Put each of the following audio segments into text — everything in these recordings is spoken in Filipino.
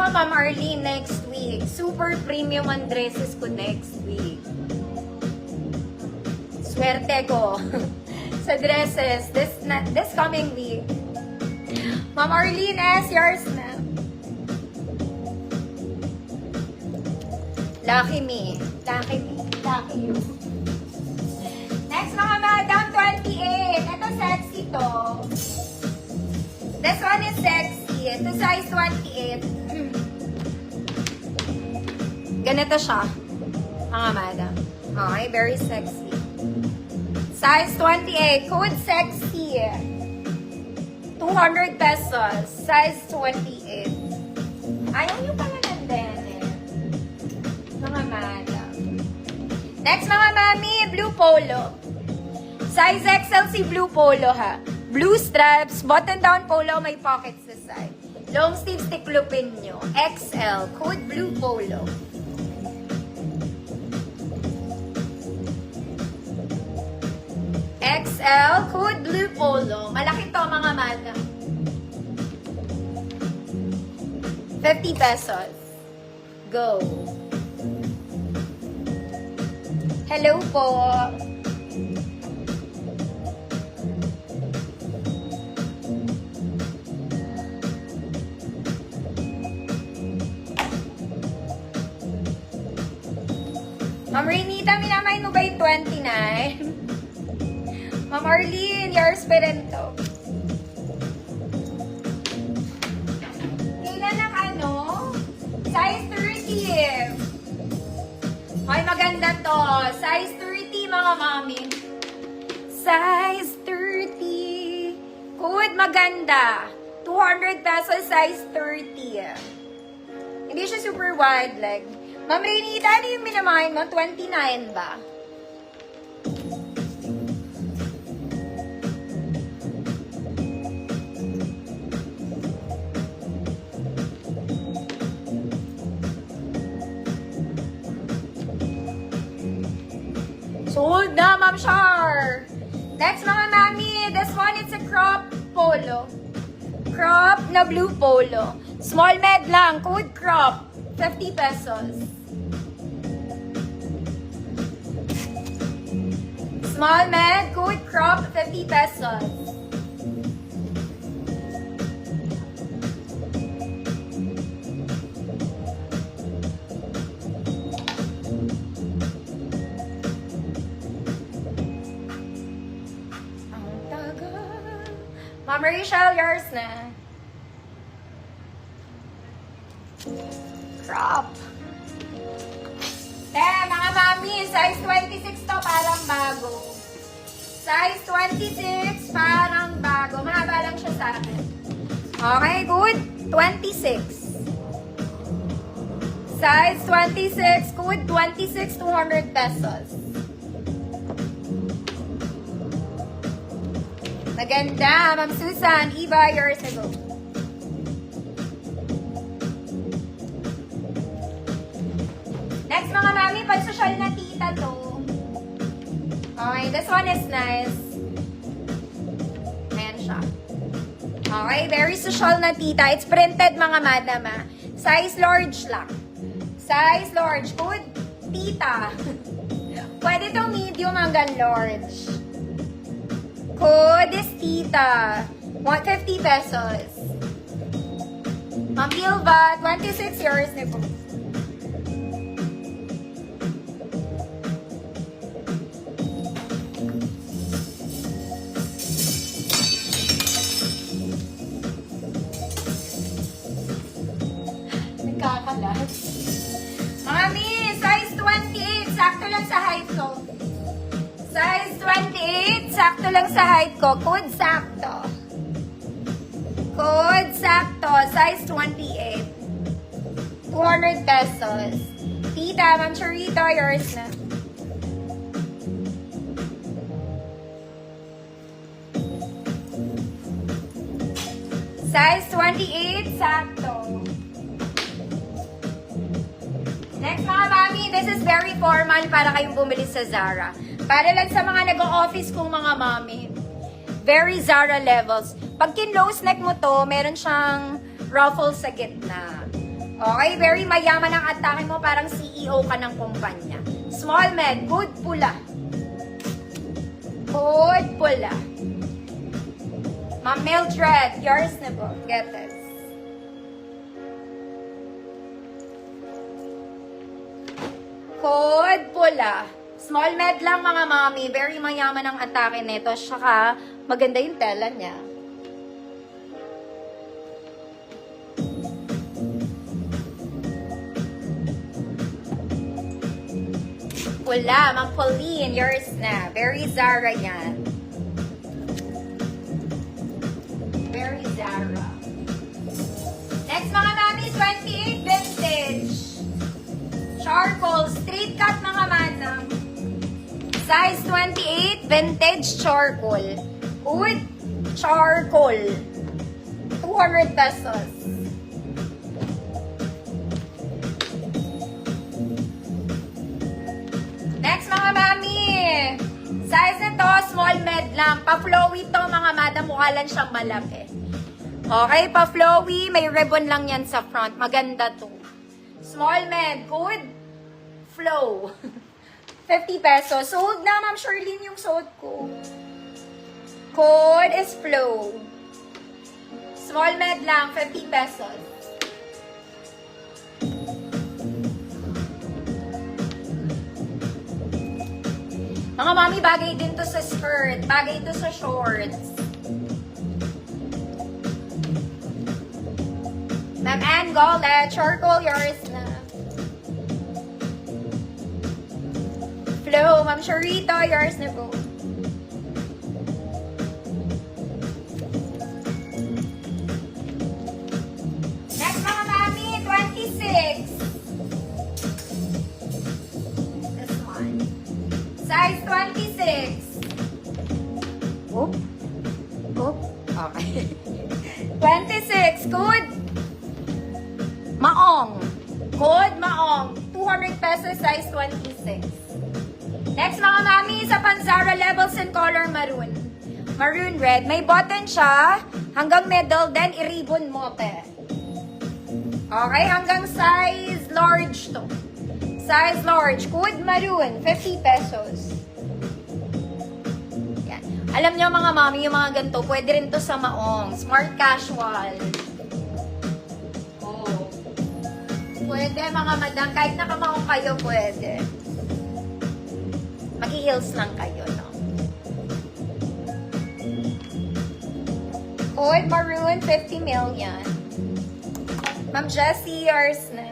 ako, Ma'am Arlene, next week. Super premium ang dresses ko next week. Swerte ko sa dresses this coming week. Ma'am Arlene S, yours na. Lucky me. Lucky me. Lucky you. Next, mga madam, 28. Ito, sexy to. This one is sexy. Ito, size 28. Ganito siya, mga madam. Okay, very sexy. Size 28. Code sexy. 200 pesos. Size 28. Ayaw nyo pala ng denim. Mga madam. Next, mga mami, blue polo. Size XL si blue polo, ha. Blue stripes, button-down polo, may pockets sa side. Long sleeve tiklupin nyo. XL, code blue polo. XL, code blue polo. Malaki to, mga madam. 50 pesos. Go. Hello po. Ma'am Renita, minamay mo ba yung 29? Ma'am Arlene, yours pa rin to. Tingnan ng ano? Size 30. Ay, maganda to. Size 30, mga mami. Size 30. Good, maganda. 200 pesos, size 30. Hindi siya super wide leg. Ma'am Renita, ano yung minamahin mo? 29 ba? Sold na, Ma'am Char! Next, mga mami, this one, it's a crop polo. Crop na blue polo. Small med lang, code crop. 50 pesos. Small med, code crop, 50 pesos. Ma'am Rachel, yours na. Crop. Mga mami, size 26 to, parang bago. Size 26, parang bago. Mahaba lang siya sa akin. Okay, good. 26. Size 26, good. 26, 200 pesos. Maganda, Ma'am Susan. Eva, yours ago. Next, mga mami, pag-social na tita to. Okay, this one is nice. Ayan siya. Okay, very social na tita. It's printed, mga madam, ha. Size large lang. Size large. Good, tita. Pwede to medium hanggang large. Code is tita. 150 pesos. Ma'am Hilva, 26 yours na po. Nagkakalat. Mami, size 28. Sakto lang sa height ko. Size 28, sakto lang sa height ko. Code sakto. Code sakto. Size 28. 200 pesos. Tita, Ma'am Charito, yours na. Size 28, sakto. Next, mga mami, this is very formal para kayong bumili sa Zara. Para lang sa mga nag-o-office kong mga mami. Very Zara levels. Pag kin-loose neck mo to, meron siyang ruffles sa gitna. Okay, very mayaman ang atake mo, parang CEO ka ng kumpanya. Small med, good pula. Good pula. Ma'am Mildred, yours na po. Get this. Good pula. Small med lang mga mami, very mayaman ang atake nito. Saka maganda yung tela niya. Pula, Ma'am Pauline, yours na. Very Zara yan. Very Zara. Next mga mami, 28 vintage. Charcoal, straight cut mga madam. Size 28, vintage charcoal. Wood charcoal. 200 pesos. Next mga mami, size nito, small med lang. Pa-flowy to mga madam, mukha lang siyang malaki. Okay, pa-flowy, may ribbon lang yan sa front. Maganda to. Small med, good flow. 50 pesos. Sold na, Ma'am Sherlyn, yung sold ko. Code is flow. Small med lang, 50 pesos. Mga mami, bagay din to sa skirt. Bagay to sa shorts. Ma'am Ann Gole, charcoal, yours na. Flow, Ma'am Sharito, yours na po. Next mga mami, 26. This one. Size 26. Oop. Oop. Okay. 26. Good. Maong. Good maong. 200 pesos, size 26. Next mga mami, sa Panzara levels in color maroon. Maroon red. May button siya. Hanggang middle, then i-ribbon mo, te. Okay, hanggang size large to. Size large. Good maroon. 50 pesos. Yan. Alam nyo mga mami, yung mga ganito, pwede rin to sa maong. Smart casual. Oh. Pwede mga madam. Kahit nakamaong kayo, pwede. Mag-heels lang kayo, no? Good maroon, 50 million. Ma'am Jessie, yours na.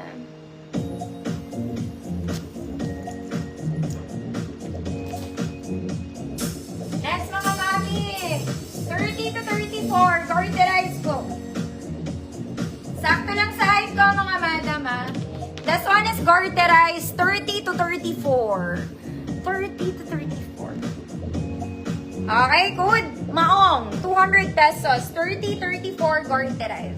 Next mga mami, 30 to 34, garterize ko. Sakto lang sa height ko mga madam, ha? This one is garterize, 30 to 34. 30 to 34. Okay, good. Maong, 200 pesos. 30, 34, garterize.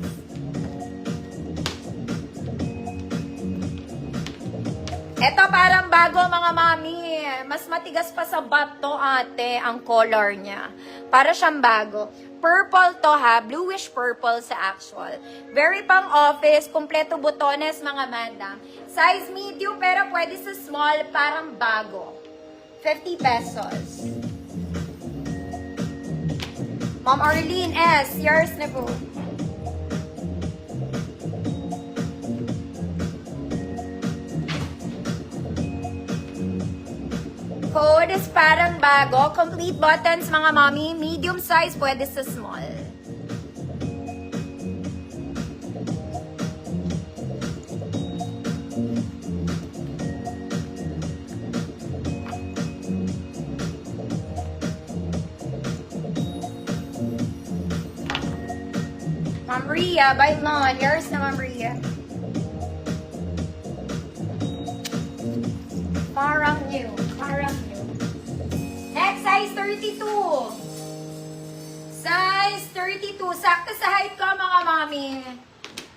Ito parang bago mga mami. Mas matigas pa sa bat to ate ang color niya. Para siyang bago. Purple to ha. Bluish purple sa actual. Very pang office. Kompleto butones mga madam. Size medium pero pwede sa small. Parang bago. 50 pesos. Ma'am Arlene S. Yours na po. Code is parang bago. Complete buttons, mga mommy. Medium size, pwede sa small. Ma'am Ria, bite naman. Yours na, Ma'am Ria. Parang new. Parang new. Next, size 32. Size 32. Sakto sa height ko, mga mami.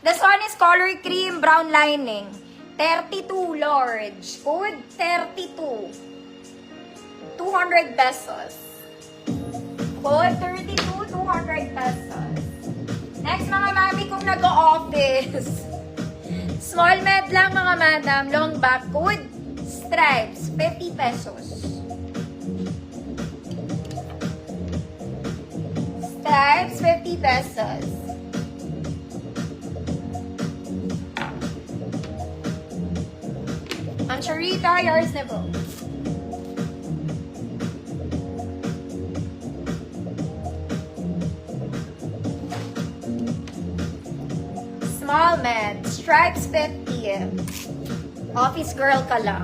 This one is color cream, brown lining. 32 large. Good. 32. 200 pesos. Good. 32, 200 pesos. Next mga mami, kung nag-o-office. Small med lang mga madam. Long back. Good. Stripes. 50 pesos. Stripes. 50 pesos. Ang Charita, yours na po. Small med. Stripes 50. Office girl ka lang.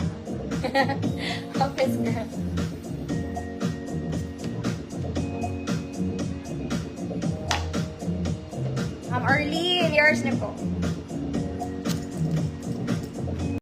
Office girl. Arlene, yours na po.